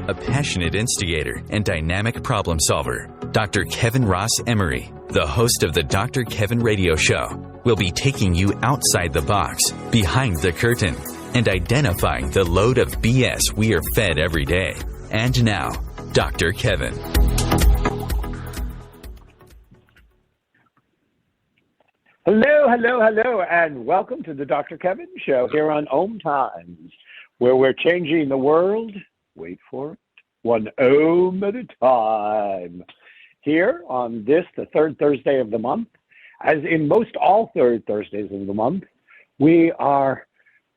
a passionate instigator and dynamic problem solver. Dr. Kevin Ross Emery, the host of the Dr. Kevin Radio Show, will be taking you outside the box, behind the curtain, and identifying the load of BS we are fed every day. And now, Dr. Kevin. Hello, and welcome to the Dr. Kevin Show here on OMTimes, where we're changing the world, wait for it, one Om at a time. Here on this, the third Thursday of the month, as in most all third Thursdays of the month, we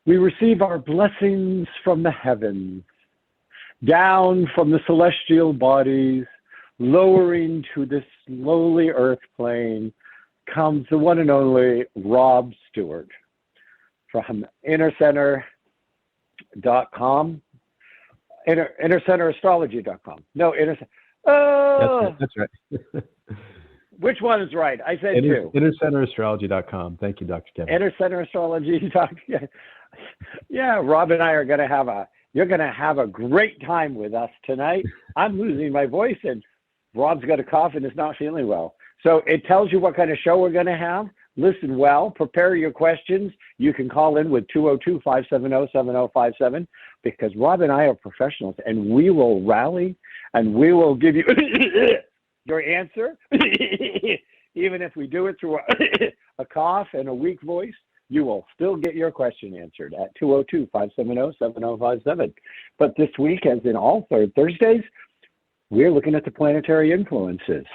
receive our blessings from the heavens, down from the celestial bodies, lowering to this lowly earth plane, comes the one and only Rob Stewart from innercenter.com, innercenterastrology.com. No, That's right. Which one is right? I said two. Innercenterastrology.com. Thank you, Dr. Kevin. Innercenterastrology.com. Yeah, Rob and I are going to you're going to have a great time with us tonight. I'm losing my voice, and Rob's got a cough and is not feeling well. So it tells you what kind of show we're going to have. Listen well, prepare your questions. You can call in with 202-570-7057 because Rob and I are professionals, and we will rally and we will give you your answer. Even if we do it through a cough and a weak voice, you will still get your question answered at 202-570-7057. But this week, as in all third Thursdays, we're looking at the planetary influences.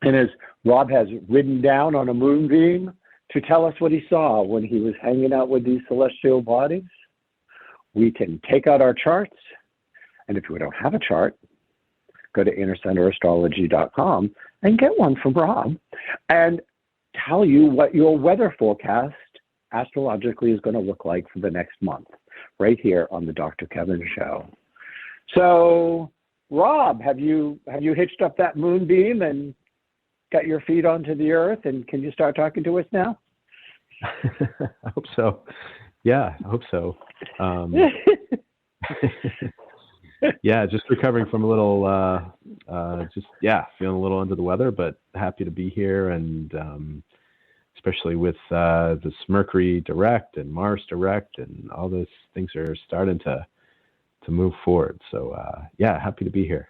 And as Rob has ridden down on a moonbeam to tell us what he saw when he was hanging out with these celestial bodies, we can take out our charts. And if we don't have a chart, go to innercenterastrology.com and get one from Rob and tell you what your weather forecast astrologically is going to look like for the next month, right here on the Dr. Kevin Show. So, Rob, have you hitched up that moonbeam and got your feet onto the earth, and can you start talking to us now? I hope so. Yeah, I hope so. Yeah, just recovering from a little, feeling a little under the weather, but happy to be here, and especially with this Mercury direct and Mars direct, and all those things are starting to move forward. So happy to be here.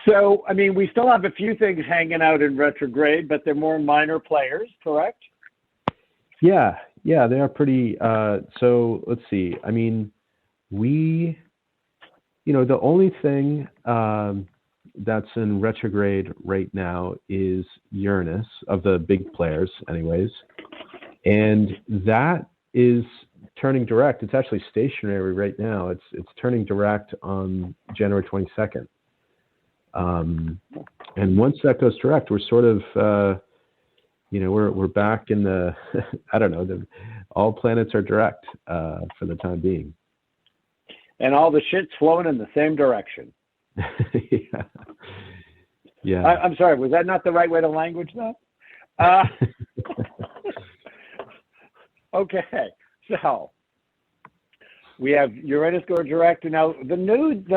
So, I mean, we still have a few things hanging out in retrograde, but they're more minor players, correct? Yeah, they are pretty. So let's see. I mean, the only thing that's in retrograde right now is Uranus, of the big players anyways. And that is turning direct. It's actually stationary right now. It's turning direct on January 22nd. And once that goes direct, we're sort of, we're back in the, I don't know, all planets are direct for the time being. And all the shit's flowing in the same direction. Yeah. I'm sorry, was that not the right way to language that? Okay, so we have Uranus go direct, and now the nodes,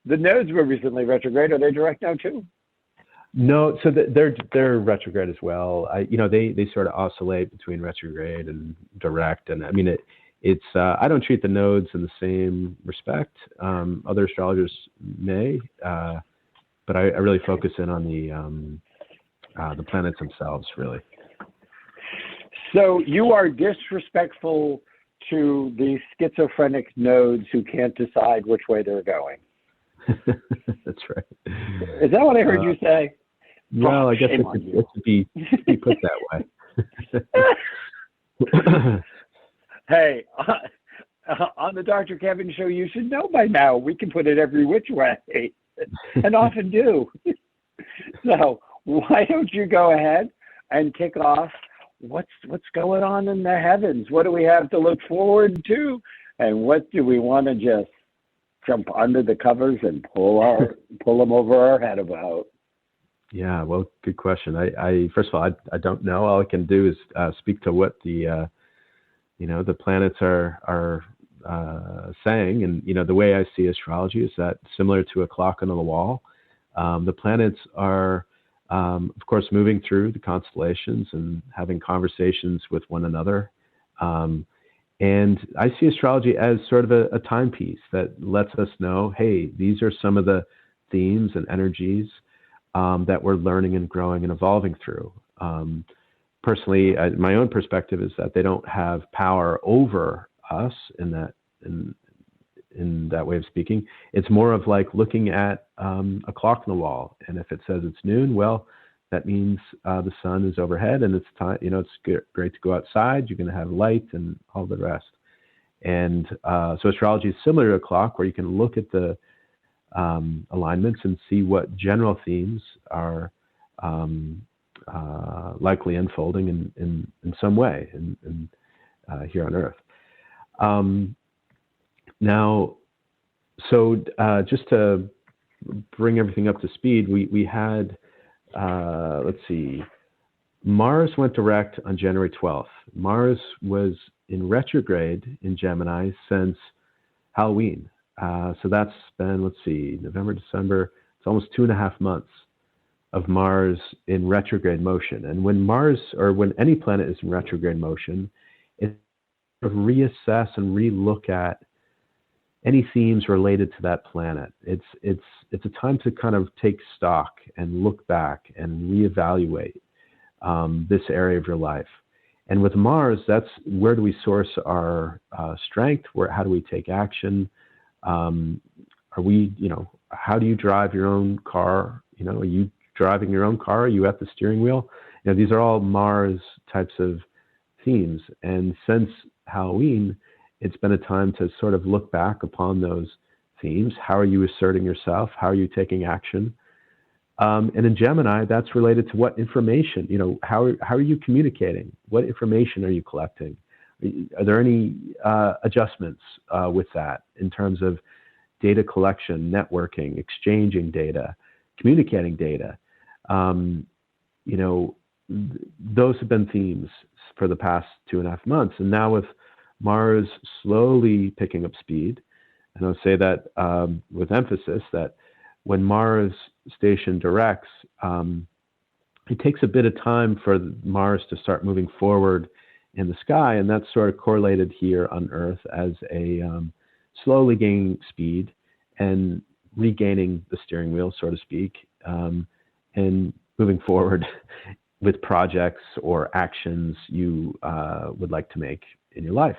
the nodes were recently retrograde. Are they direct now too? No, so they're retrograde as well. They sort of oscillate between retrograde and direct, and I mean it's I don't treat the nodes in the same respect. Other astrologers may, but I really focus in on the planets themselves, really. So you are disrespectful to the schizophrenic nodes who can't decide which way they're going. That's right. Is that what I heard you say? Well, I guess it could be put that way. Hey, on the Dr. Kevin Show, you should know by now. We can put it every which way, and often do. So why don't you go ahead and kick off what's going on in the heavens? What do we have to look forward to? And what do we want to just jump under the covers and pull them over our head about? Yeah, well, good question. I first of all, I don't know. All I can do is speak to what the the planets are saying, and the way I see astrology is that similar to a clock on the wall, the planets are, of course, moving through the constellations and having conversations with one another. And I see astrology as sort of a timepiece that lets us know, hey, these are some of the themes and energies that we're learning and growing and evolving through. Personally, my own perspective is that they don't have power over us in that way of speaking. It's more of like looking at a clock on the wall, and if it says it's noon, well, that means the sun is overhead, and it's time. It's great to go outside. You're going to have light and all the rest. And so astrology is similar to a clock, where you can look at the alignments and see what general themes are likely unfolding in some way here on Earth. Now, so just to bring everything up to speed, we had, let's see, Mars went direct on January 12th. Mars was in retrograde in Gemini since Halloween. So that's been, let's see, November, December, it's almost 2.5 months of Mars in retrograde motion. And when Mars, or when any planet is in retrograde motion, it reassess and relook at any themes related to that planet. It's a time to kind of take stock and look back and reevaluate this area of your life. And with Mars, that's where do we source our strength? How do we take action? Are we, how do you drive your own car? Are you driving your own car? Are you at the steering wheel? These are all Mars types of themes. And since Halloween, it's been a time to sort of look back upon those themes. How are you asserting yourself? How are you taking action? And in Gemini, that's related to what information, how are you communicating? What information are you collecting? Are there any adjustments with that in terms of data collection, networking, exchanging data, communicating data? Those have been themes for the past 2.5 months. And now with Mars slowly picking up speed, and I'll say that with emphasis, that when Mars station directs, it takes a bit of time for Mars to start moving forward in the sky, and that's sort of correlated here on Earth as a slowly gaining speed and regaining the steering wheel, so to speak, and moving forward with projects or actions you would like to make in your life.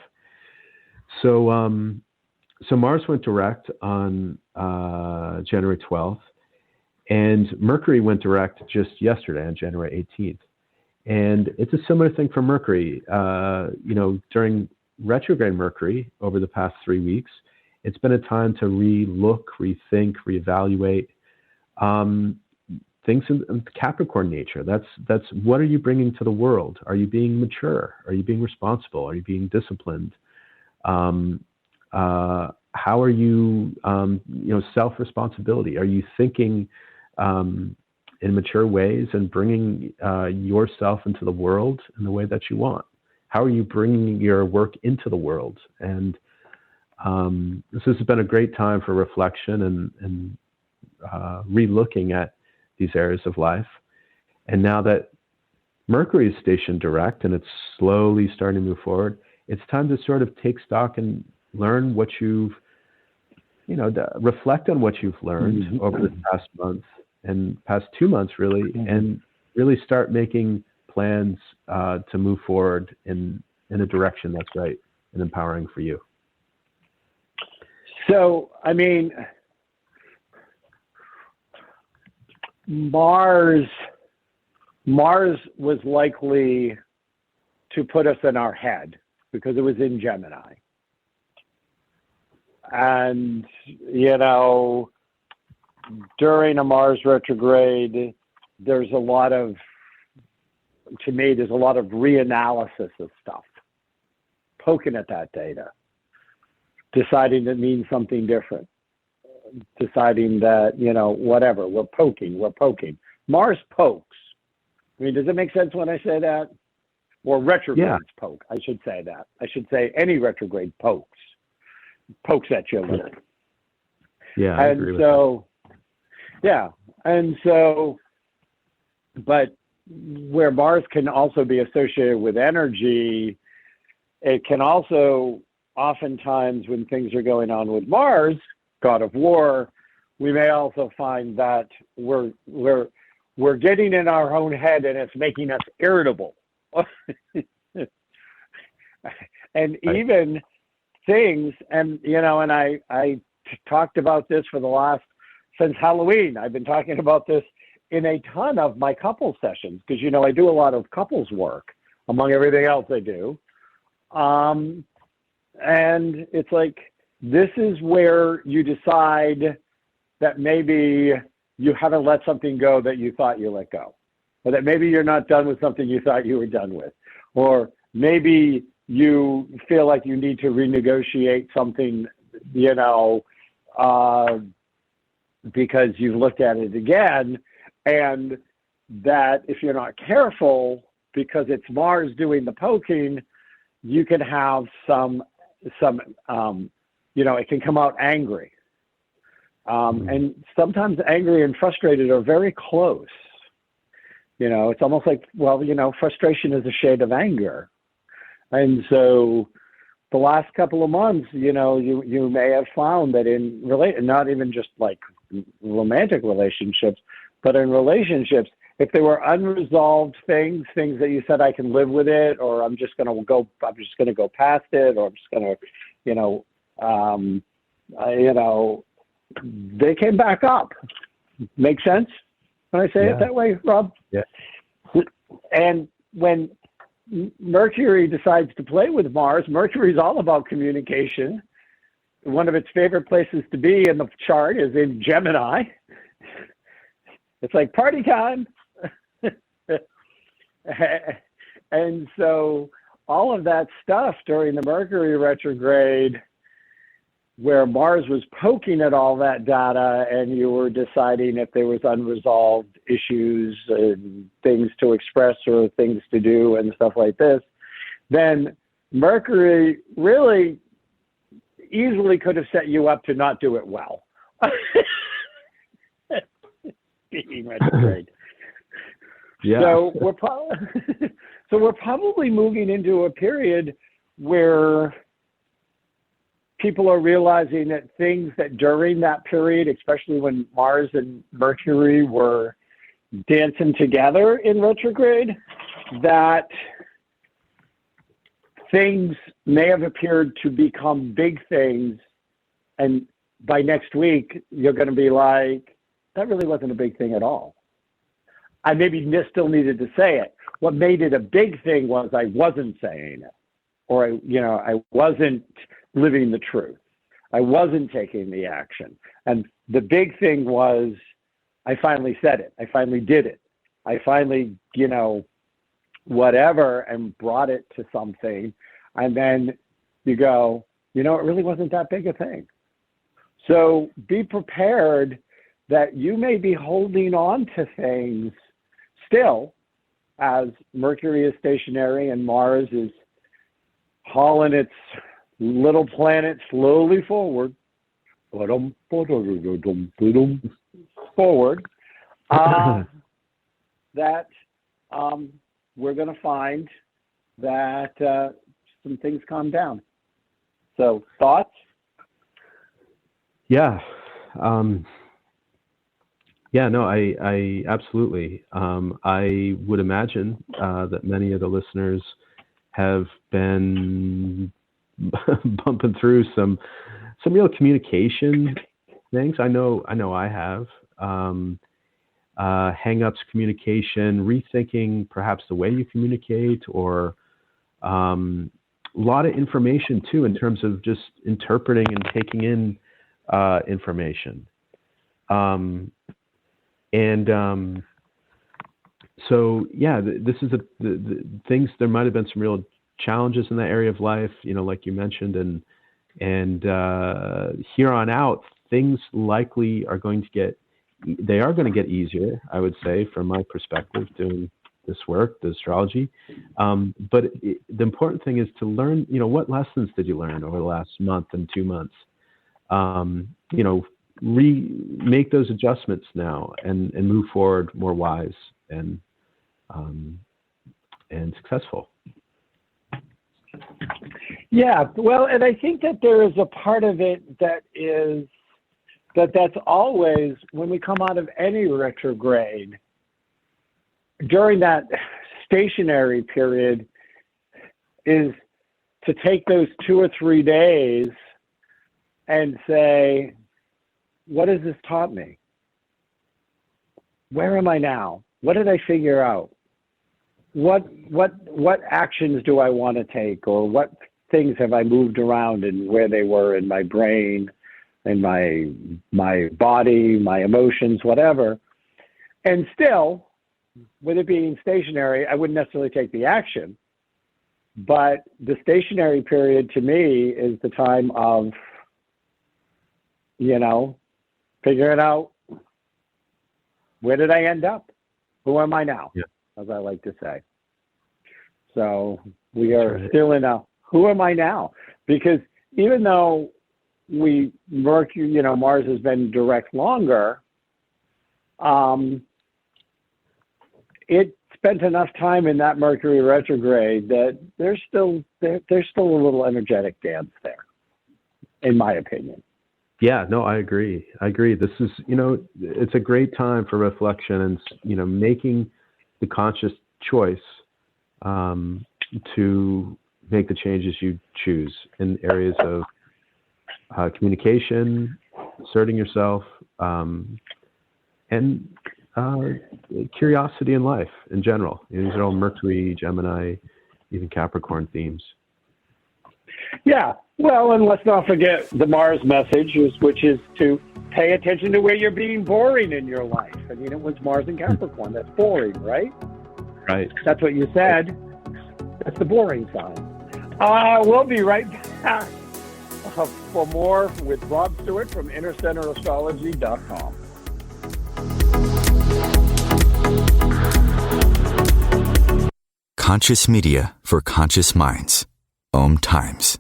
So, so Mars went direct on January 12th, and Mercury went direct just yesterday on January 18th. And it's a similar thing for Mercury. During retrograde Mercury over the past 3 weeks, it's been a time to re-look, rethink, reevaluate things in Capricorn nature. That's what are you bringing to the world? Are you being mature? Are you being responsible? Are you being disciplined? How are you, self-responsibility? Are you thinking in mature ways and bringing yourself into the world in the way that you want? How are you bringing your work into the world? And this has been a great time for reflection and re-looking at these areas of life. And now that Mercury is stationed direct and it's slowly starting to move forward, it's time to sort of take stock and learn what you've, reflect on what you've learned over the past month and past 2 months, really, and really start making plans to move forward in a direction that's right and empowering for you. So, Mars was likely to put us in our head because it was in Gemini. And, during a Mars retrograde, there's a lot of reanalysis of stuff, poking at that data, deciding it means something different, deciding that, whatever, we're poking. Mars pokes. Does it make sense when I say that? or retrogrades poke. I should say that. I should say any retrograde pokes at you a little. Yeah, I agree with that. Yeah, and so, but where Mars can also be associated with energy, it can also oftentimes when things are going on with Mars, god of war, we may also find that we're getting in our own head and it's making us irritable. And even things, and and I talked about this since Halloween. I've been talking about this in a ton of my couples sessions because I do a lot of couples work among everything else I do. And it's like, this is where you decide that maybe you haven't let something go that you thought you let go, or that maybe you're not done with something you thought you were done with, or maybe you feel like you need to renegotiate something, because you've looked at it again, and that if you're not careful, because it's Mars doing the poking, you can have some it can come out angry. And sometimes angry and frustrated are very close. It's almost like, frustration is a shade of anger. And so the last couple of months, you may have found that not even just like romantic relationships, but in relationships, if there were unresolved things that you said, I can live with it, or I'm just going to go past it, or I'm just going to, they came back up. Make sense when I say it that way, Rob? Yeah. And when Mercury decides to play with Mars, Mercury's all about communication. One of its favorite places to be in the chart is in Gemini. It's like party time. And so all of that stuff during the Mercury retrograde, where Mars was poking at all that data and you were deciding if there was unresolved issues and things to express or things to do and stuff like this, then Mercury really easily could have set you up to not do it well. Being retrograde. Yeah. So we're probably moving into a period where people are realizing that things that during that period, especially when Mars and Mercury were dancing together in retrograde, that things may have appeared to become big things. And by next week, you're going to be like, that really wasn't a big thing at all. I maybe still needed to say it. What made it a big thing was I wasn't saying it, or I wasn't living the truth. I wasn't taking the action. And the big thing was I finally said it. I finally did it. I finally, whatever, and brought it to something. And then you go, it really wasn't that big a thing. So be prepared that you may be holding on to things still as Mercury is stationary and Mars is hauling its little planet slowly forward, that we're going to find that some things calm down. So thoughts? Yeah. I absolutely. I would imagine that many of the listeners have been bumping through some real communication things. I know I have. Hang-ups communication, rethinking perhaps the way you communicate, or a lot of information too in terms of just interpreting and taking in information. This is the things. There might have been some real challenges in that area of life, like you mentioned, and here on out, things likely are going to get easier, I would say, from my perspective, doing this work, the astrology. But the important thing is to learn, what lessons did you learn over the last month and 2 months? Make those adjustments now and move forward more wise and successful. Yeah, well, and I think that there is a part of it that's always, when we come out of any retrograde, during that stationary period, is to take those 2 or 3 days and say, what has this taught me? Where am I now? What did I figure out? What actions do I want to take, or what things have I moved around and where they were in my brain, in my body, my emotions, whatever. And still, with it being stationary, I wouldn't necessarily take the action. But the stationary period to me is the time of, figuring out, where did I end up? Who am I now? Yeah. As I like to say. So we are still in a, who am I now? Because even though Mars has been direct longer, it spent enough time in that Mercury retrograde that there's still a little energetic dance there, in my opinion. Yeah, no, I agree. This is, it's a great time for reflection and, making the conscious choice to make the changes you choose in areas of communication, asserting yourself, and curiosity in life in general. These are all Mercury, Gemini, even Capricorn themes. Yeah, well, and let's not forget the Mars message, which is to pay attention to where you're being boring in your life. I mean, it was Mars and Capricorn. That's boring, right? Right. That's what you said. That's the boring sign. We'll be right back for more with Rob Stewart from InnerCenterAstrology.com. Conscious media for conscious minds. OMTimes.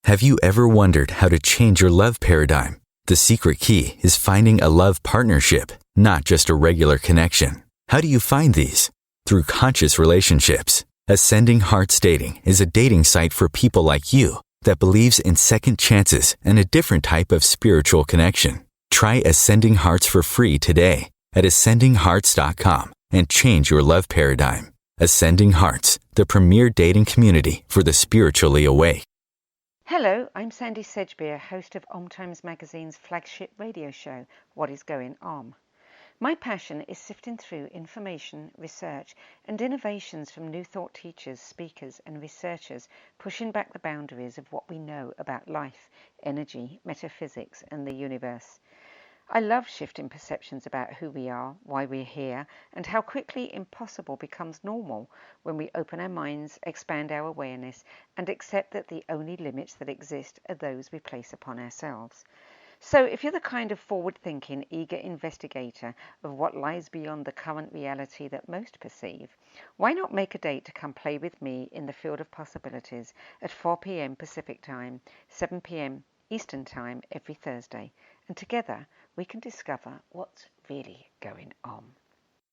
Have you ever wondered how to change your love paradigm? The secret key is finding a love partnership, not just a regular connection. How do you find these? Through conscious relationships. Ascending Hearts Dating is a dating site for people like you that believes in second chances and a different type of spiritual connection. Try Ascending Hearts for free today at ascendinghearts.com and change your love paradigm. Ascending Hearts, the premier dating community for the spiritually awake. Hello, I'm Sandy Sedgbeer, host of OMTimes magazine's flagship radio show, What is Going On? My passion is sifting through information, research, and innovations from new thought teachers, speakers, and researchers pushing back the boundaries of what we know about life, energy, metaphysics, and the universe. I love shifting perceptions about who we are, why we're here, and how quickly impossible becomes normal when we open our minds, expand our awareness, and accept that the only limits that exist are those we place upon ourselves. So if you're the kind of forward-thinking, eager investigator of what lies beyond the current reality that most perceive, why not make a date to come play with me in the field of possibilities at 4 p.m. Pacific Time, 7 p.m. Eastern Time every Thursday, and together we can discover what's really going on.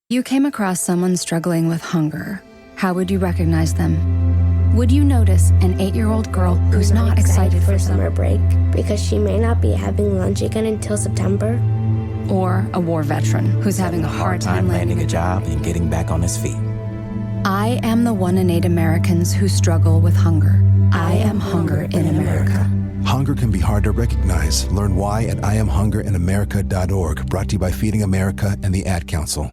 You came across someone struggling with hunger. How would you recognize them? Would you notice an 8-year-old girl who's not excited for summer break because she may not be having lunch again until September? Or a war veteran who's having a hard time landing a job and getting back on his feet? I am the 1 in 8 Americans who struggle with hunger. I am hunger in America. Hunger can be hard to recognize. Learn why at IamHungerInAmerica.org. Brought to you by Feeding America and the Ad Council.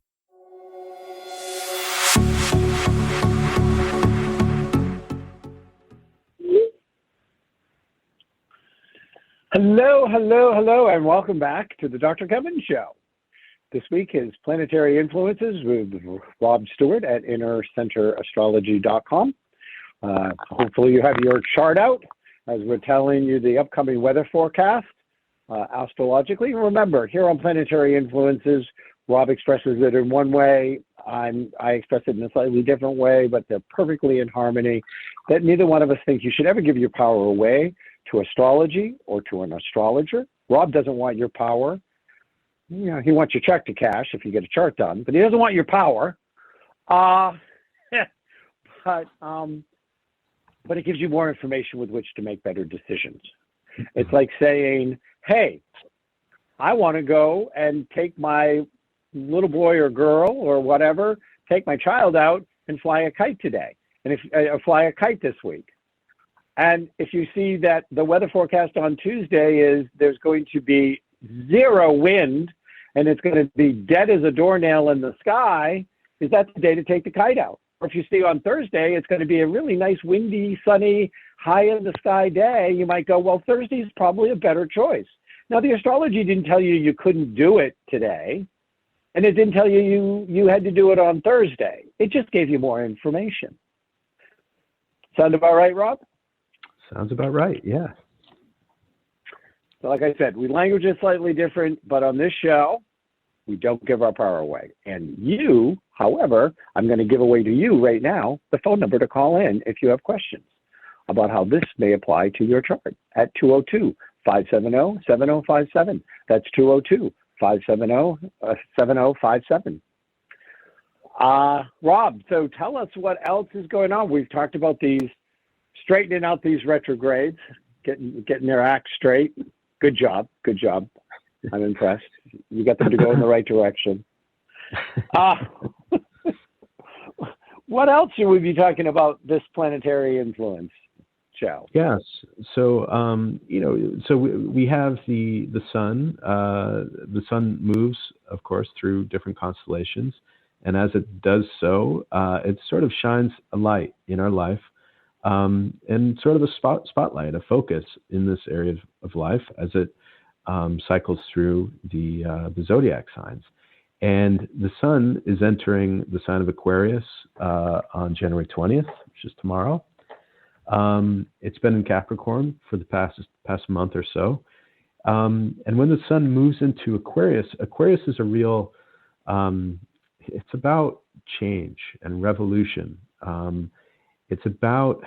Hello, and welcome back to the Dr. Kevin Show. This week is Planetary Influences with Rob Stewart at InnerCenterAstrology.com. Hopefully you have your chart out as we're telling you the upcoming weather forecast astrologically. Remember, here on Planetary Influences, Rob expresses it in one way. I express it in a slightly different way, but they're perfectly in harmony. That neither one of us thinks you should ever give your power away to astrology or to an astrologer. Rob doesn't want your power. You know, he wants your check to cash if you get a chart done, but he doesn't want your power. But it gives you more information with which to make better decisions. It's like saying, hey, I want to go and take my little boy or girl or whatever, take my child out and fly a kite today, and fly a kite this week. And if you see that the weather forecast on Tuesday is there's going to be 0 wind and it's going to be dead as a doornail in the sky, is that the day to take the kite out? Or if you see on Thursday it's going to be a really nice windy, sunny, high in the sky day, you might go, well, Thursday is probably a better choice. Now, the astrology didn't tell you you couldn't do it today, and it didn't tell you you had to do it on Thursday. It just gave you more information. Sound about right, Rob? Sounds about right, yeah. So like I said, language is slightly different, but on this show, we don't give our power away. And you, however, I'm going to give away to you right now the phone number to call in if you have questions about how this may apply to your chart at 202-570-7057. That's 202-570-7057. Rob, so tell us what else is going on. We've talked about straightening out these retrogrades, getting their act straight. Good job. I'm impressed. You got them to go in the right direction. What else should we be talking about this planetary influence show? Yes. So, so we have the sun. The sun moves, of course, through different constellations. And as it does so, it sort of shines a light in our life, and sort of a spotlight, a focus in this area of life as it cycles through the zodiac signs. And the sun is entering the sign of Aquarius on January 20th, which is tomorrow. It's been in Capricorn for the past month or so. And when the sun moves into Aquarius is a real, it's about change and revolution. It's about,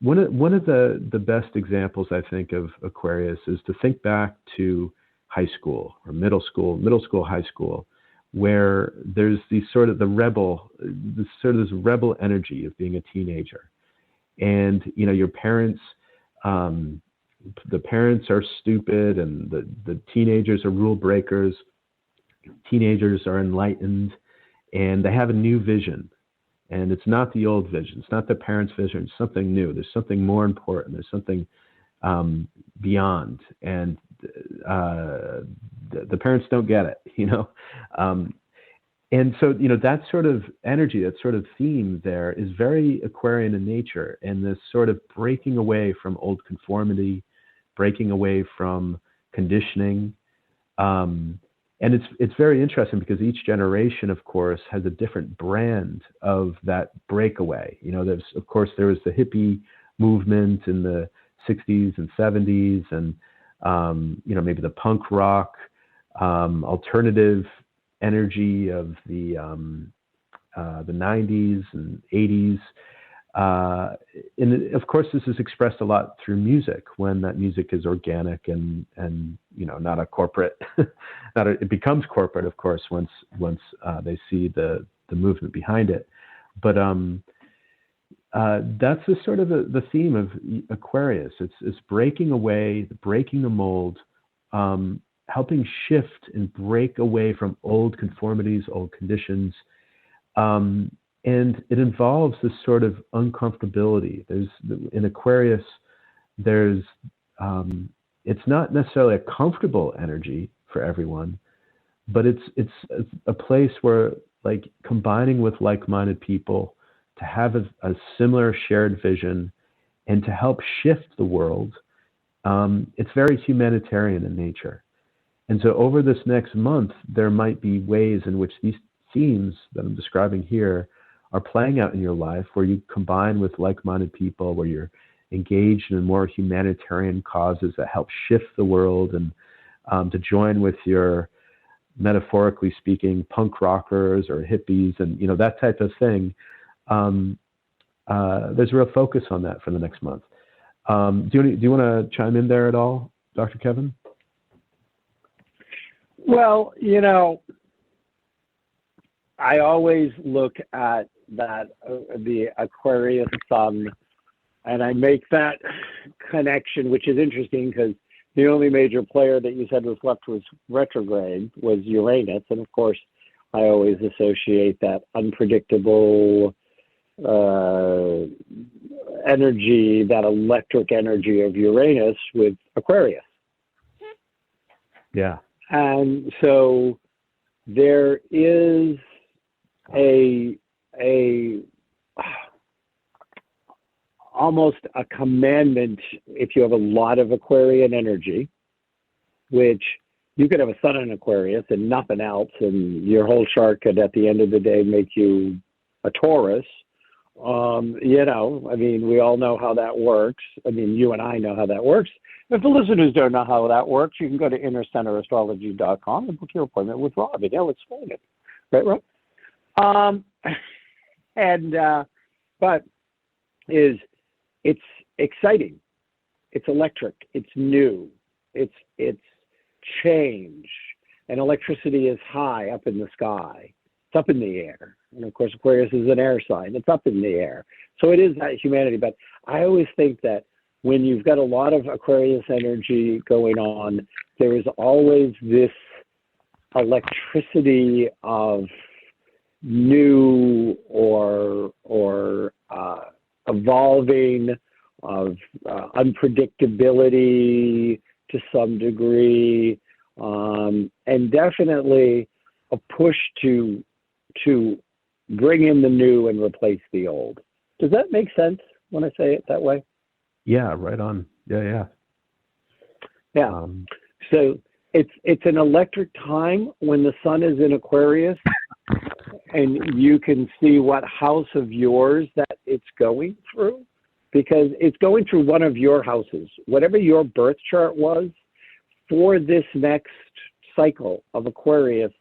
one of the best examples, I think, of Aquarius is to think back to high school or middle school, high school, where there's this rebel energy of being a teenager. And, your parents, the parents are stupid and the teenagers are rule breakers. Teenagers are enlightened and they have a new vision. And it's not the old vision. It's not the parents' vision. It's something new. There's something more important. There's something beyond. And the parents don't get it, And so, that sort of energy, that sort of theme there is very Aquarian in nature. And this sort of breaking away from old conformity, breaking away from conditioning. And it's very interesting because each generation, of course, has a different brand of that breakaway. There was the hippie movement in the 60s and 70s, and maybe the punk rock, alternative energy of the 90s and 80s. And of course, this is expressed a lot through music when that music is organic and not a corporate. It becomes corporate, of course, once they see the movement behind it. But that's the sort of the theme of Aquarius. It's breaking away, breaking the mold, helping shift and break away from old conformities, old conditions. And it involves this sort of uncomfortability. In Aquarius, it's not necessarily a comfortable energy for everyone, but it's a place where, like, combining with like-minded people to have a similar shared vision and to help shift the world, it's very humanitarian in nature. And so over this next month, there might be ways in which these themes that I'm describing here are playing out in your life, where you combine with like-minded people, where you're engaged in more humanitarian causes that help shift the world, and to join with your metaphorically speaking, punk rockers or hippies and, that type of thing. There's a real focus on that for the next month. Do you want to chime in there at all, Dr. Kevin? Well, I always look at that, the Aquarius sun, and I make that connection, which is interesting because the only major player that you said was left was retrograde, was Uranus. And of course, I always associate that unpredictable energy, that electric energy of Uranus with Aquarius. Yeah. And so there is a almost a commandment if you have a lot of Aquarian energy, which you could have a sun in Aquarius and nothing else, and your whole chart could at the end of the day make you a Taurus. We all know how that works. You and I know how that works. If the listeners don't know how that works, you can go to innercenterastrology.com and book your appointment with Rob, and he'll explain it. Right, Rob? It's exciting. It's electric. It's new. It's change. And electricity is high up in the sky. It's up in the air. And of course, Aquarius is an air sign. It's up in the air. So it is that humanity. But I always think that when you've got a lot of Aquarius energy going on, there is always this electricity of new or evolving, of unpredictability to some degree, and definitely a push to bring in the new and replace the old. Does that make sense when I say it that way? Yeah, right on. Yeah. So it's an electric time when the sun is in Aquarius, and you can see what house of yours that it's going through, because it's going through one of your houses. Whatever your birth chart was for this next cycle of Aquarius,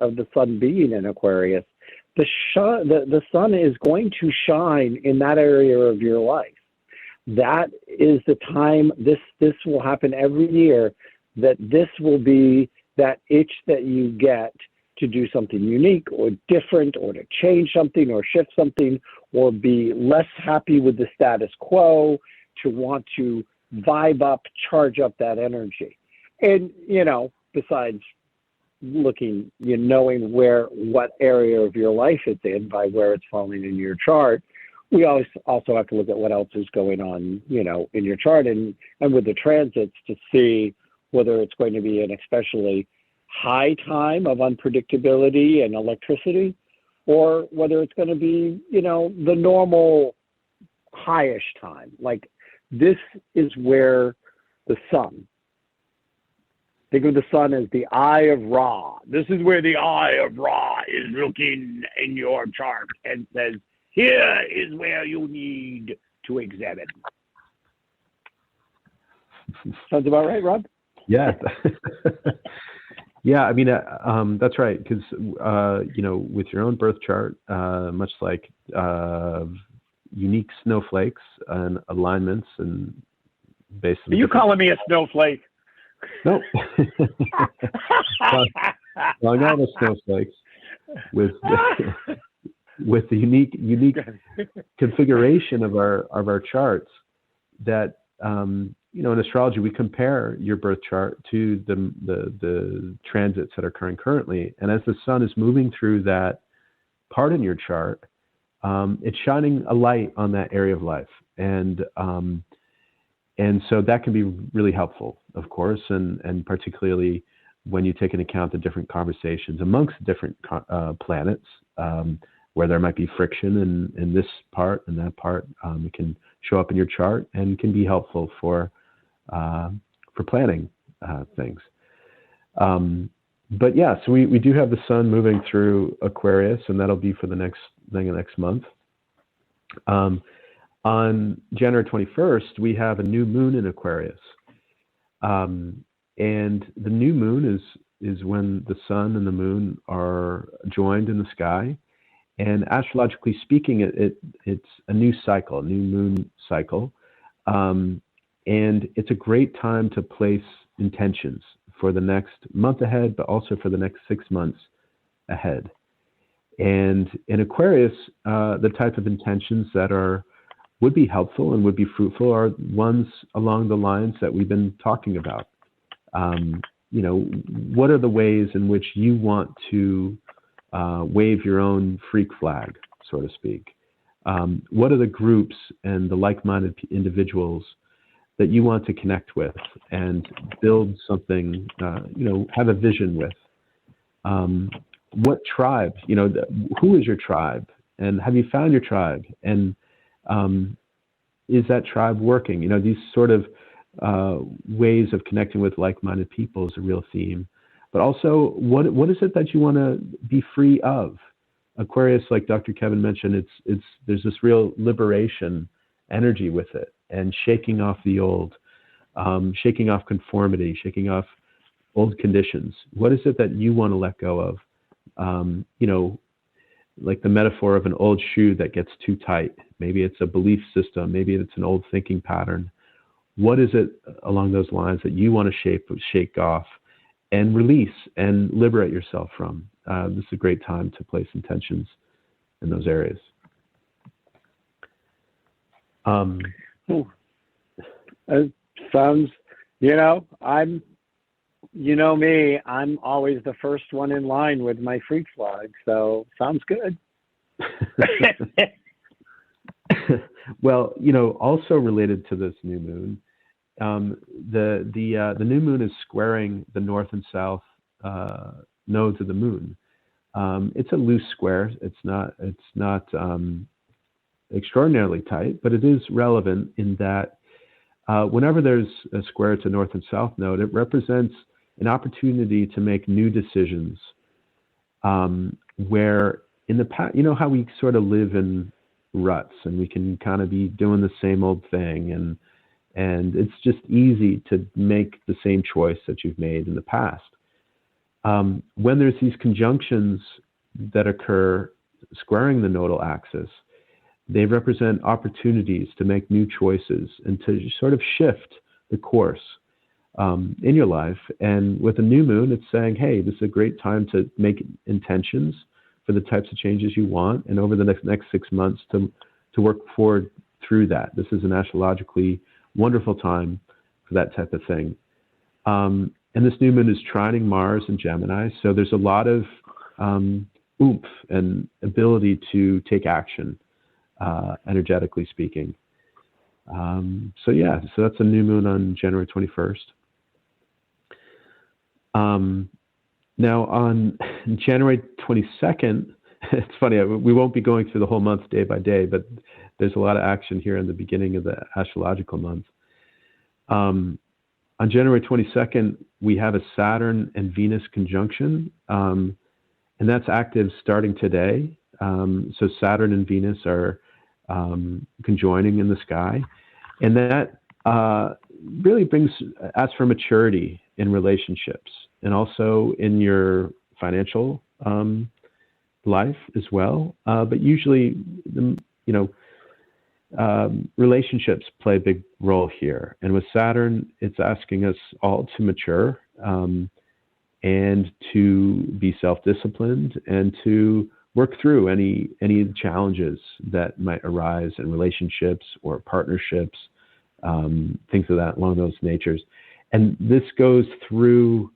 of the sun being in Aquarius, the sun is going to shine in that area of your life. That is the time, this will happen every year, that this will be that itch that you get to do something unique or different, or to change something or shift something, or be less happy with the status quo, to want to vibe up, charge up that energy. And, besides looking, knowing what area of your life it's in by where it's falling in your chart, we always also have to look at what else is going on, in your chart and with the transits, to see whether it's going to be an especially high time of unpredictability and electricity, or whether it's going to be, the normal highish time. Like, this is where the sun, think of the sun as the eye of Ra. This is where the eye of Ra is looking in your chart and says, here is where you need to examine. Sounds about right, Rob? Yeah. Yeah, that's right. Because, with your own birth chart, much like unique snowflakes and alignments and based on... Are you calling me a snowflake? No. Well, I'm not a snowflakes with the unique configuration of our charts that, in astrology, we compare your birth chart to the transits that are occurring currently. And as the sun is moving through that part in your chart, it's shining a light on that area of life. And so that can be really helpful, of course, and particularly when you take into account the different conversations amongst different planets, where there might be friction in this part and that part. It can show up in your chart and can be helpful for planning things. But yeah, so we do have the sun moving through Aquarius, and that'll be for the next month. On January 21st, we have a new moon in Aquarius. And the new moon is when the sun and the moon are joined in the sky. And astrologically speaking, it's a new cycle, a new moon cycle. And it's a great time to place intentions for the next month ahead, but also for the next 6 months ahead. And in Aquarius, the type of intentions that would be helpful and would be fruitful are ones along the lines that we've been talking about. What are the ways in which you want to wave your own freak flag, so to speak? What are the groups and the like-minded individuals that you want to connect with and build something, have a vision with? What tribe, who is your tribe? And have you found your tribe? And is that tribe working? These sort of ways of connecting with like-minded people is a real theme. But also, what is it that you want to be free of? Aquarius, like Dr. Kevin mentioned, there's this real liberation energy with it, and shaking off the old, shaking off conformity, shaking off old conditions. What is it that you want to let go of? Like the metaphor of an old shoe that gets too tight. Maybe it's a belief system. Maybe it's an old thinking pattern. What is it along those lines that you want to shake off and release and liberate yourself from? This is a great time to place intentions in those areas. It sounds, me, I'm always the first one in line with my freak flag, so sounds good. Well, also related to this new moon, the new moon is squaring the north and south nodes of the moon. It's a loose square. It's not extraordinarily tight, but it is relevant in that whenever there's a square to north and south node, it represents an opportunity to make new decisions. Where in the past, how we sort of live in ruts and we can kind of be doing the same old thing, and it's just easy to make the same choice that you've made in the past. When there's these conjunctions that occur squaring the nodal axis, they represent opportunities to make new choices and to sort of shift the course in your life. And with a new moon, it's saying, hey, this is a great time to make intentions for the types of changes you want, and over the next 6 months to work forward through that. This is an astrologically wonderful time for that type of thing. And this new moon is trining Mars and Gemini, so there's a lot of oomph and ability to take action, energetically speaking. So that's a new moon on January 21st. Now on January 22nd, it's funny, we won't be going through the whole month day by day, but there's a lot of action here in the beginning of the astrological month. On January 22nd, we have a Saturn and Venus conjunction, and that's active starting today. So Saturn and Venus are conjoining in the sky, and that really asks for maturity in relationships and also in your financial life as well. But usually, relationships play a big role here. And with Saturn, it's asking us all to mature and to be self-disciplined and to work through any challenges that might arise in relationships or partnerships, things of that along those natures. And this goes through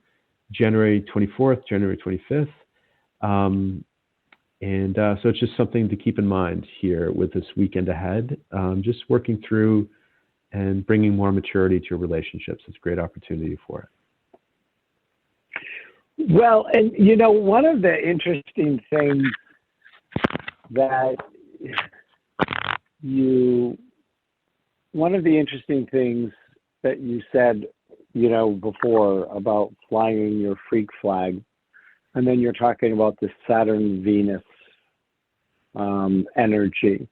January 24th, January 25th. So it's just something to keep in mind here with this weekend ahead, just working through and bringing more maturity to your relationships. It's a great opportunity for it. Well, and one of the interesting things that you said, before about flying your freak flag, and then you're talking about the Saturn-Venus energy.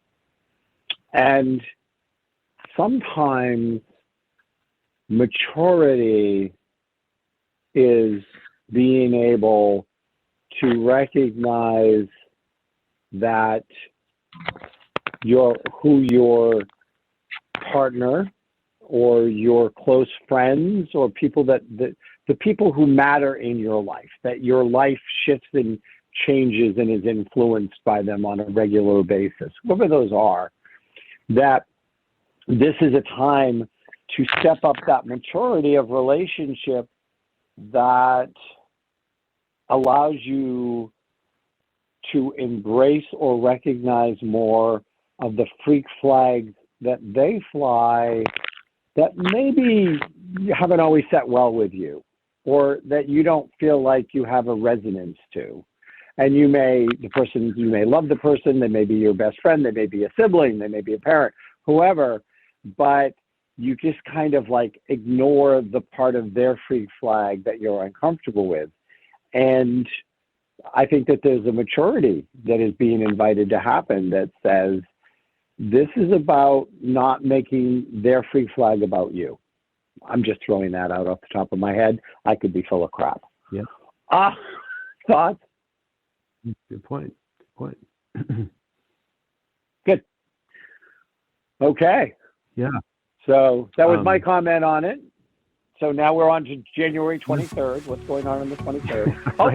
And sometimes maturity is being able to recognize that who your partner or your close friends or people the people who matter in your life, that your life shifts and changes and is influenced by them on a regular basis, whoever those are, that this is a time to step up that maturity of relationship that allows you to embrace or recognize more of the freak flags that they fly that maybe you haven't always set well with you, or that you don't feel like you have a resonance to. And you may love the person, they may be your best friend, they may be a sibling, they may be a parent, whoever, but you just kind of like ignore the part of their freak flag that you're uncomfortable with. And I think that there's a maturity that is being invited to happen that says, this is about not making their freak flag about you. I'm just throwing that out off the top of my head. I could be full of crap. Yeah. Thoughts? Good point. Good. Okay. Yeah. So that was my comment on it. So now we're on to January 23rd. What's going on the 23rd? Oh,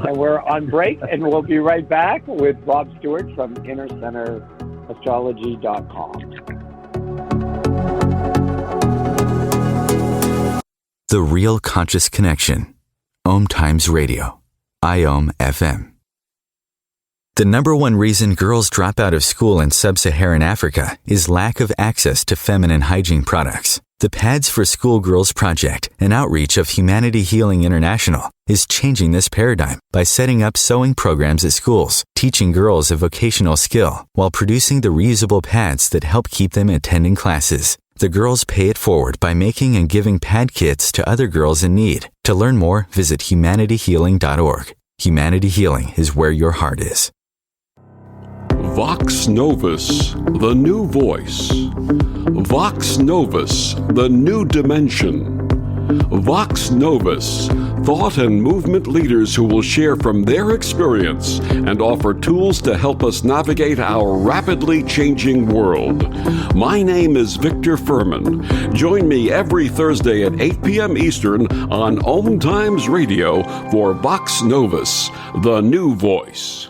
and we're on break, and we'll be right back with Rob Stewart from InnerCenterAstrology.com. The Real Conscious Connection. OMTimes Radio. IOM FM. The number one reason girls drop out of school in sub-Saharan Africa is lack of access to feminine hygiene products. The Pads for Schoolgirls Project, an outreach of Humanity Healing International, is changing this paradigm by setting up sewing programs at schools, teaching girls a vocational skill, while producing the reusable pads that help keep them attending classes. The girls pay it forward by making and giving pad kits to other girls in need. To learn more, visit humanityhealing.org. Humanity Healing is where your heart is. Vox Novus, the new voice. Vox Novus, the new dimension. Vox Novus, thought and movement leaders who will share from their experience and offer tools to help us navigate our rapidly changing world. My name is Victor Furman. Join me every Thursday at 8 p.m. Eastern on OMTimes Radio for Vox Novus, the new voice.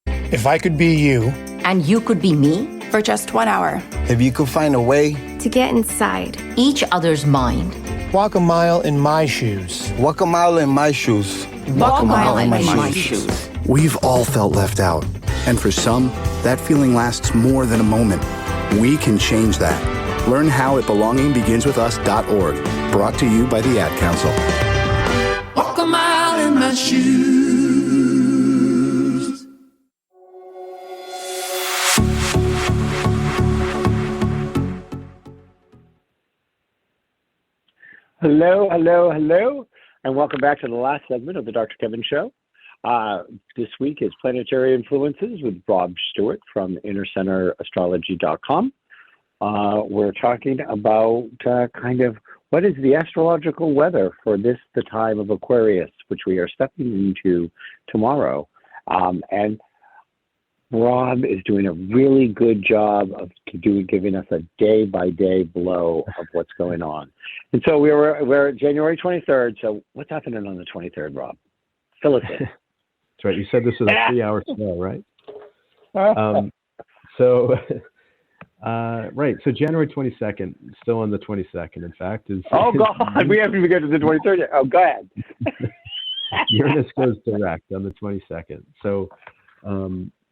If I could be you. And you could be me? For just 1 hour. If you could find a way to get inside each other's mind. Walk a mile in my shoes. Walk a mile in my shoes. Walk a mile in my shoes. We've all felt left out. And for some, that feeling lasts more than a moment. We can change that. Learn how at belongingbeginswithus.org. Brought to you by the Ad Council. Walk a mile in my shoes. Hello, and welcome back to the last segment of the Dr. Kevin Show. This week is Planetary Influences with Rob Stewart from InnerCenterAstrology.com. We're talking about kind of what is the astrological weather for the time of Aquarius, which we are stepping into tomorrow. And Rob is doing a really good job of giving us a day-by-day blow of what's going on. And so we're at January 23rd. So what's happening on the 23rd, Rob? Fill us in. That's right. You said this is a 3-hour show, right? Right. So January 22nd, still on the 22nd, in fact. God, we haven't even got to the 23rd yet. Oh, go ahead. Uranus goes direct on the 22nd. So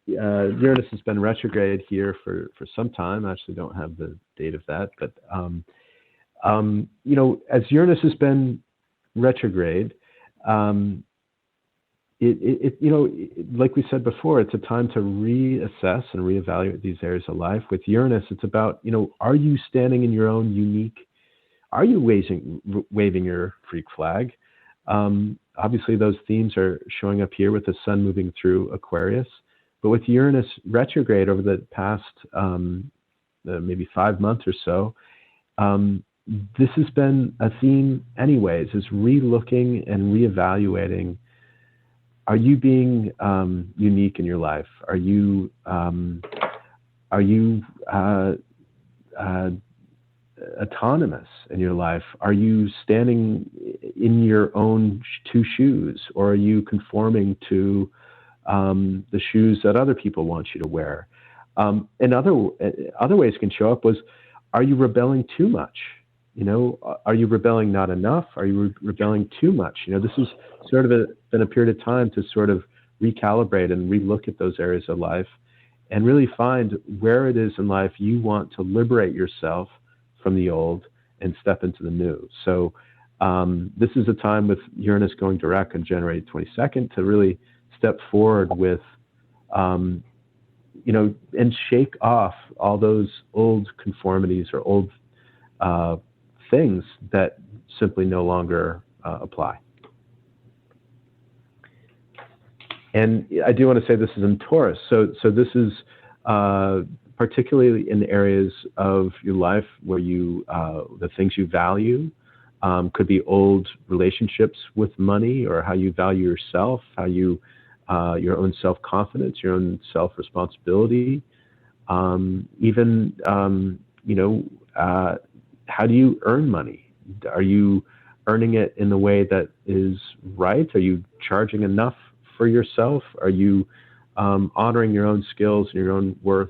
Uranus has been retrograde here for some time. I actually don't have the date of that, but as Uranus has been retrograde, like we said before, it's a time to reassess and reevaluate these areas of life. With Uranus, it's about, are you standing in your own unique? Are you waving your freak flag? Obviously, those themes are showing up here with the sun moving through Aquarius. But with Uranus retrograde over the past maybe 5 months or so, this has been a theme anyways, is re-looking and reevaluating. Are you being unique in your life? Are you autonomous in your life? Are you standing in your own two shoes, or are you conforming to the shoes that other people want you to wear? And other ways can show up was, are you rebelling too much? Are you rebelling not enough? Are you rebelling too much? This is sort of been a period of time to sort of recalibrate and relook at those areas of life and really find where it is in life you want to liberate yourself from the old and step into the new. So this is a time with Uranus going direct on January 22nd to really step forward with, and shake off all those old conformities or old things that simply no longer apply. And I do want to say this is in Taurus. So this is particularly in the areas of your life where the things you value, could be old relationships with money, or how you value yourself, how you, your own self-confidence, your own self-responsibility, even, how do you earn money? Are you earning it in the way that is right? Are you charging enough for yourself? Are you honoring your own skills and your own worth?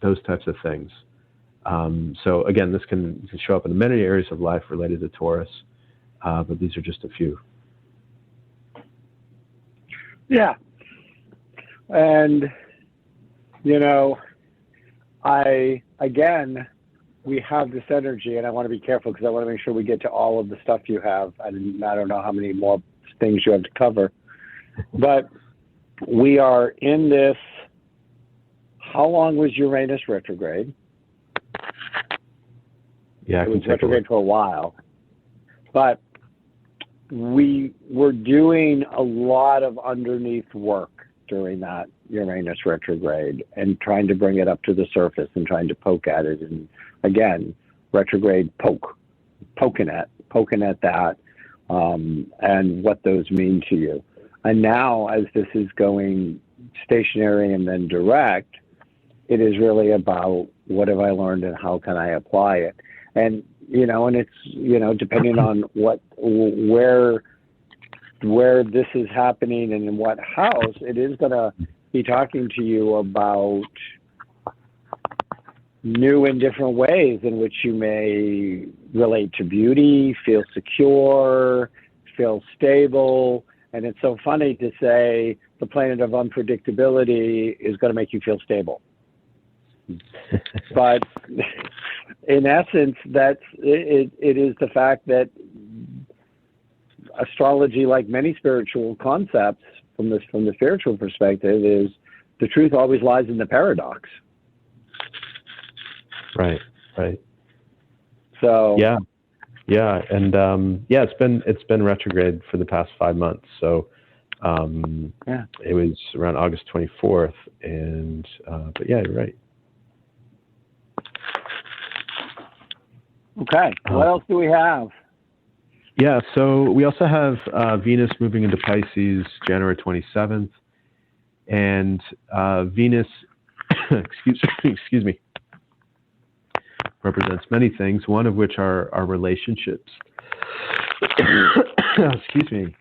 Those types of things. So again, this can show up in many areas of life related to Taurus, but these are just a few. Yeah. And, we have this energy, and I want to be careful because I want to make sure we get to all of the stuff you have. I don't know how many more things you have to cover, but we are in this. How long was Uranus retrograde? Yeah, it was retrograde for a while, but we were doing a lot of underneath work during that Uranus retrograde and trying to bring it up to the surface and trying to poke at it. And again, retrograde poking at that, and what those mean to you. And now, as this is going stationary and then direct, it is really about what have I learned and how can I apply it. And, and it's, depending on where this is happening and in what house, it is going to be talking to you about new and different ways in which you may relate to beauty, feel secure, feel stable. And it's so funny to say the planet of unpredictability is going to make you feel stable. But in essence, it is the fact that astrology, like many spiritual concepts from the spiritual perspective, is the truth always lies in the paradox. Right. So yeah, and it's been retrograde for the past 5 months. So it was around August 24th, and but yeah, you're right. Okay, what else do we have? Yeah, so we also have Venus moving into Pisces January 27th, and Venus, excuse me, represents many things, one of which are our relationships. Excuse me.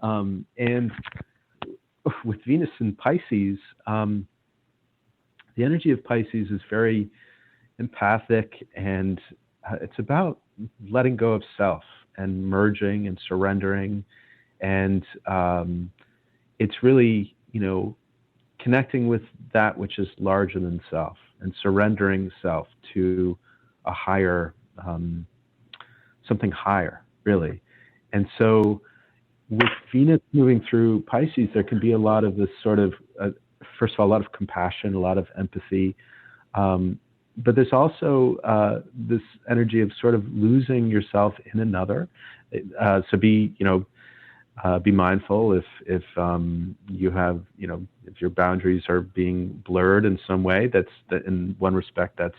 And with Venus in Pisces, the energy of Pisces is very empathic, and it's about letting go of self and merging and surrendering. And it's really, connecting with that which is larger than self and surrendering self to a higher, something higher, really. And so with Venus moving through Pisces, there can be a lot of this sort of, first of all, a lot of compassion, a lot of empathy. But there's also this energy of sort of losing yourself in another. So be mindful if you have, if your boundaries are being blurred in some way. That in one respect, that's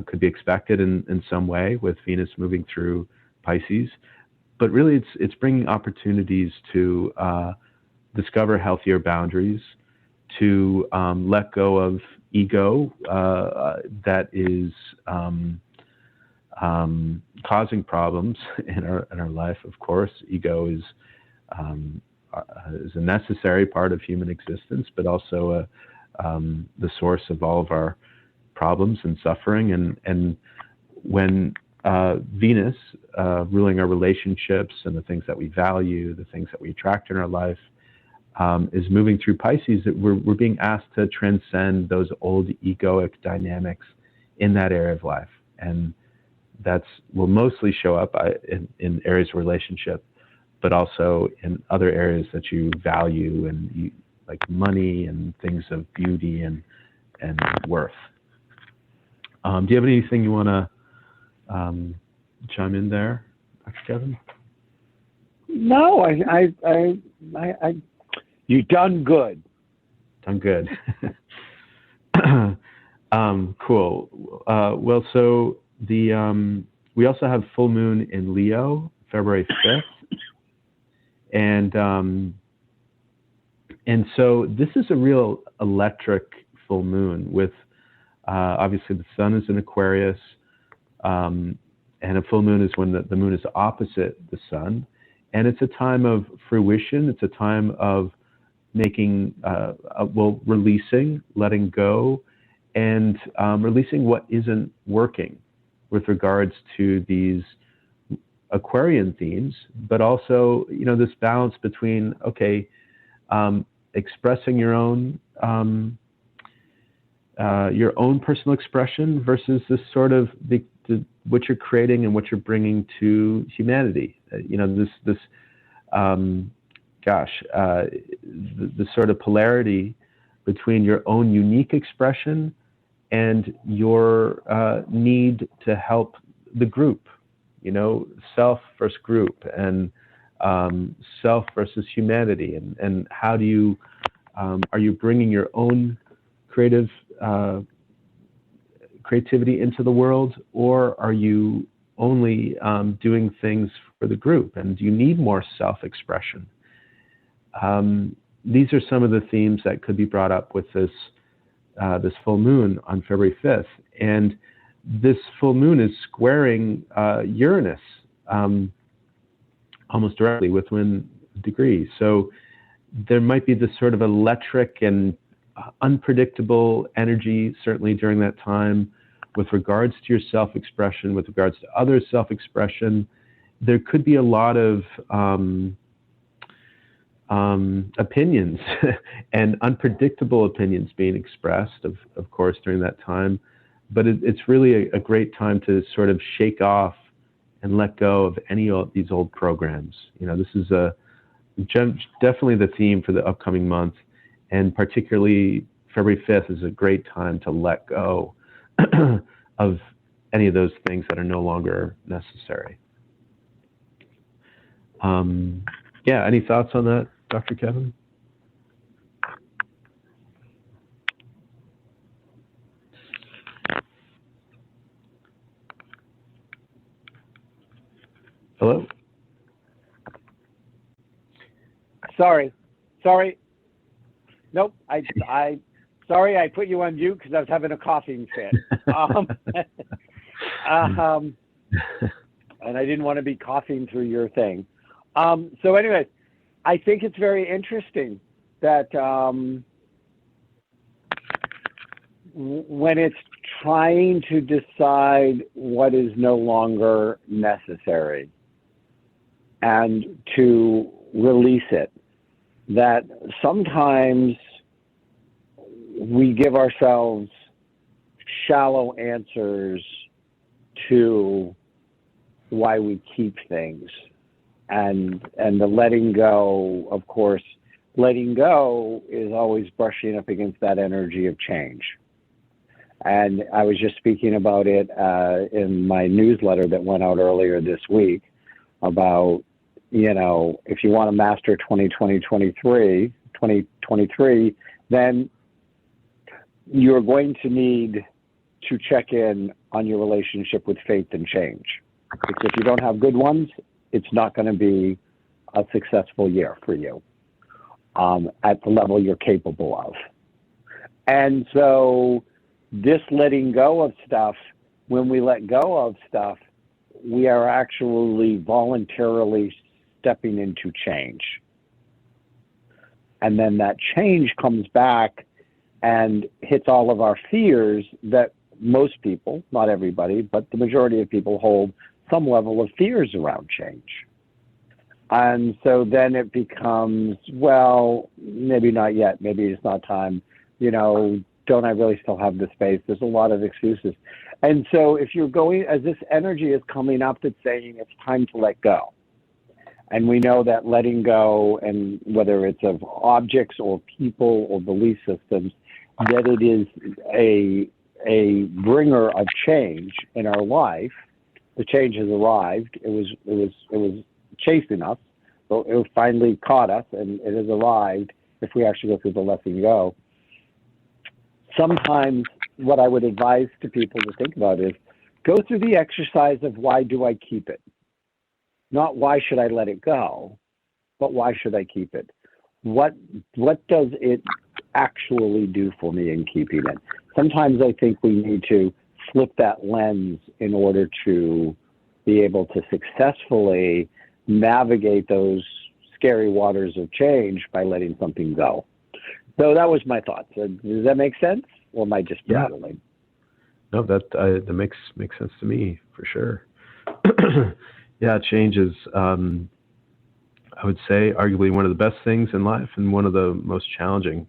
could be expected in some way with Venus moving through Pisces. But really, it's bringing opportunities to discover healthier boundaries, to let go of ego that is causing problems in our life. Of course, ego is a necessary part of human existence, but also the source of all of our problems and suffering. And when Venus, ruling our relationships and the things that we value, the things that we attract in our life, is moving through Pisces, that we're being asked to transcend those old egoic dynamics in that area of life. And will mostly show up in areas of relationship, but also in other areas that you value and like money and things of beauty and worth. Do you have anything you want to chime in there, Dr. Kevin? No, you've done good. Done good. Cool. Well, so we also have full moon in Leo, February 5th. And so this is a real electric full moon with, obviously the sun is in Aquarius, and a full moon is when the moon is opposite the sun. And it's a time of fruition. It's a time of making, releasing, letting go, and releasing what isn't working with regards to these Aquarian themes, but also, this balance between, expressing your own personal expression versus this sort of what you're creating and what you're bringing to humanity. This sort of polarity between your own unique expression and your need to help the group, self versus group, and self versus humanity, and how do you are you bringing your own creativity into the world, or are you only doing things for the group, and do you need more self-expression? These are some of the themes that could be brought up with this full moon on February 5th, and this full moon is squaring Uranus almost directly within a degree. So there might be this sort of electric and unpredictable energy, certainly during that time, with regards to your self-expression, with regards to others' self-expression. There could be a lot of opinions and unpredictable opinions being expressed, of course, during that time. But it's really a great time to sort of shake off and let go of any of these old programs. This is definitely the theme for the upcoming month, and particularly February 5th is a great time to let go of any of those things that are no longer necessary. Any thoughts on that, Dr. Kevin? Hello? Sorry. Nope. Sorry, I put you on mute because I was having a coughing fit. And I didn't want to be coughing through your thing. So anyways, I think it's very interesting that when it's trying to decide what is no longer necessary and to release it, that sometimes we give ourselves shallow answers to why we keep things. And the letting go, of course, letting go is always brushing up against that energy of change. And I was just speaking about it in my newsletter that went out earlier this week about, if you want to master 2023, then you're going to need to check in on your relationship with faith and change. Because if you don't have good ones, it's not going to be a successful year for you at the level you're capable of. And so this letting go of stuff, when we let go of stuff, we are actually voluntarily stepping into change. And then that change comes back and hits all of our fears that most people, not everybody, but the majority of people hold some level of fears around change. And so then it becomes, well, maybe not yet, maybe it's not time, don't I really still have the space? There's a lot of excuses. And so if you're going, as this energy is coming up that's saying it's time to let go, and we know that letting go, and whether it's of objects or people or belief systems, that it is a bringer of change in our life. The change has arrived. It was chasing us, but it finally caught us, and it has arrived if we actually go through the letting go. Sometimes what I would advise to people to think about is go through the exercise of why do I keep it? Not why should I let it go, but why should I keep it? What does it actually do for me in keeping it? Sometimes I think we need to flip that lens in order to be able to successfully navigate those scary waters of change by letting something go. So that was my thoughts. Does that make sense, or am I just prattling? No, that makes sense to me for sure. Yeah, change is, I would say, arguably one of the best things in life and one of the most challenging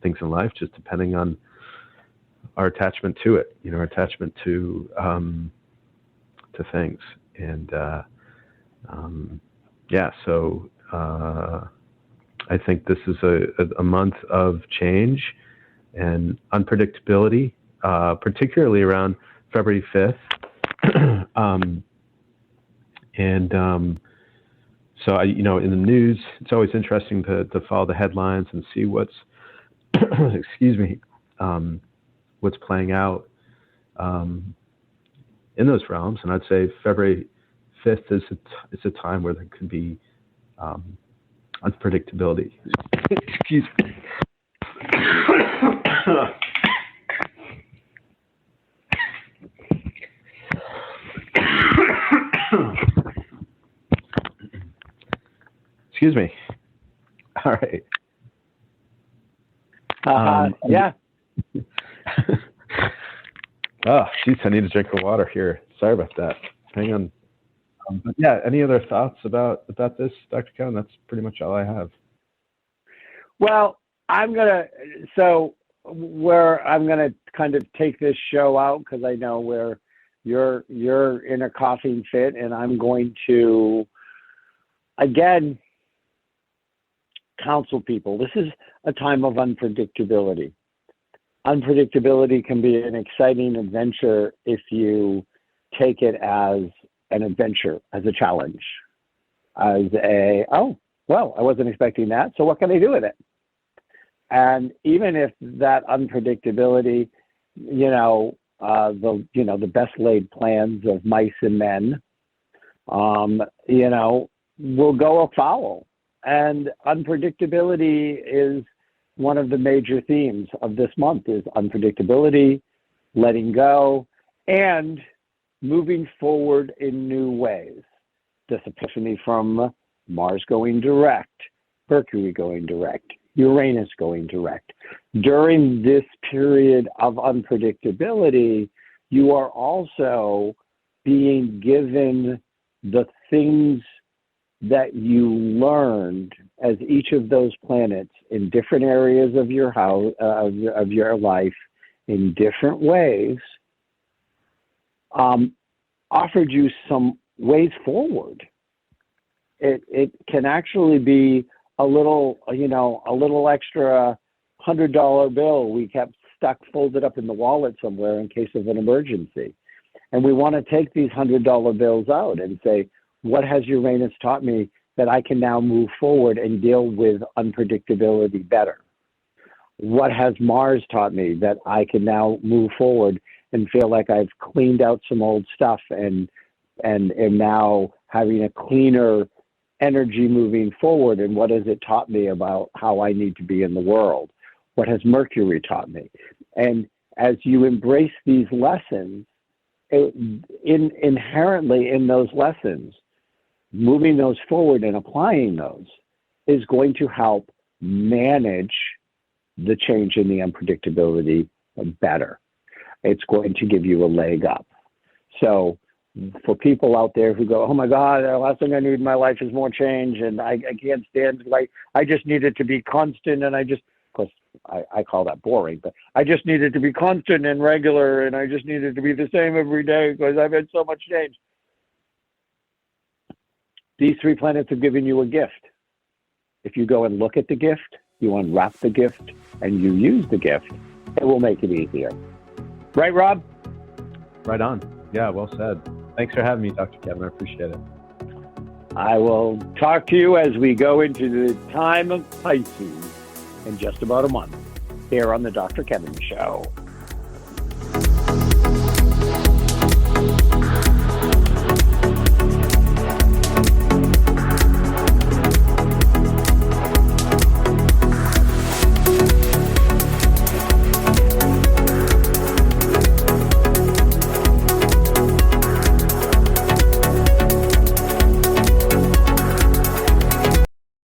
things in life, just depending on our attachment to it, our attachment to things. And so I think this is a month of change and unpredictability, particularly around February 5th. So in the news, it's always interesting to follow the headlines and see what's, what's playing out in those realms. And I'd say February 5th is a time where there could be unpredictability. Excuse me. Excuse me. All right. Yeah. Oh, geez, I need a drink of water here. Sorry about that. Hang on. But yeah, any other thoughts about this, Dr. Kevin? That's pretty much all I have. Well, I'm gonna kind of take this show out, because I know where you're in a coughing fit, and I'm going to again counsel people. This is a time of unpredictability. Unpredictability can be an exciting adventure if you take it as an adventure, as a challenge, as I wasn't expecting that, so what can I do with it? And even if that unpredictability, the best laid plans of mice and men, will go afoul. And unpredictability is one of the major themes of this month, is unpredictability, letting go, and moving forward in new ways. This epiphany from Mars going direct, Mercury going direct, Uranus going direct. During this period of unpredictability, you are also being given the things that you learned as each of those planets in different areas of your house, of your life, in different ways, offered you some ways forward. It can actually be a little extra $100 bill we kept stuck folded up in the wallet somewhere in case of an emergency. And we want to take these $100 bills out and say, what has Uranus taught me that I can now move forward and deal with unpredictability better? What has Mars taught me that I can now move forward and feel like I've cleaned out some old stuff and am now having a cleaner energy moving forward. And what has it taught me about how I need to be in the world? What has Mercury taught me? And as you embrace these lessons, inherently in those lessons, moving those forward and applying those is going to help manage the change in the unpredictability better. It's going to give you a leg up. So for people out there who go, oh my God, the last thing I need in my life is more change, and I can't stand, like, I just need it to be constant, and of course, I call that boring, but I just need it to be constant and regular, and I just need it to be the same every day because I've had so much change. These 3 planets have given you a gift. If you go and look at the gift, you unwrap the gift, and you use the gift, it will make it easier. Right, Rob? Right on. Yeah, well said. Thanks for having me, Dr. Kevin. I appreciate it. I will talk to you as we go into the time of Pisces in just about a month here on the Dr. Kevin Show.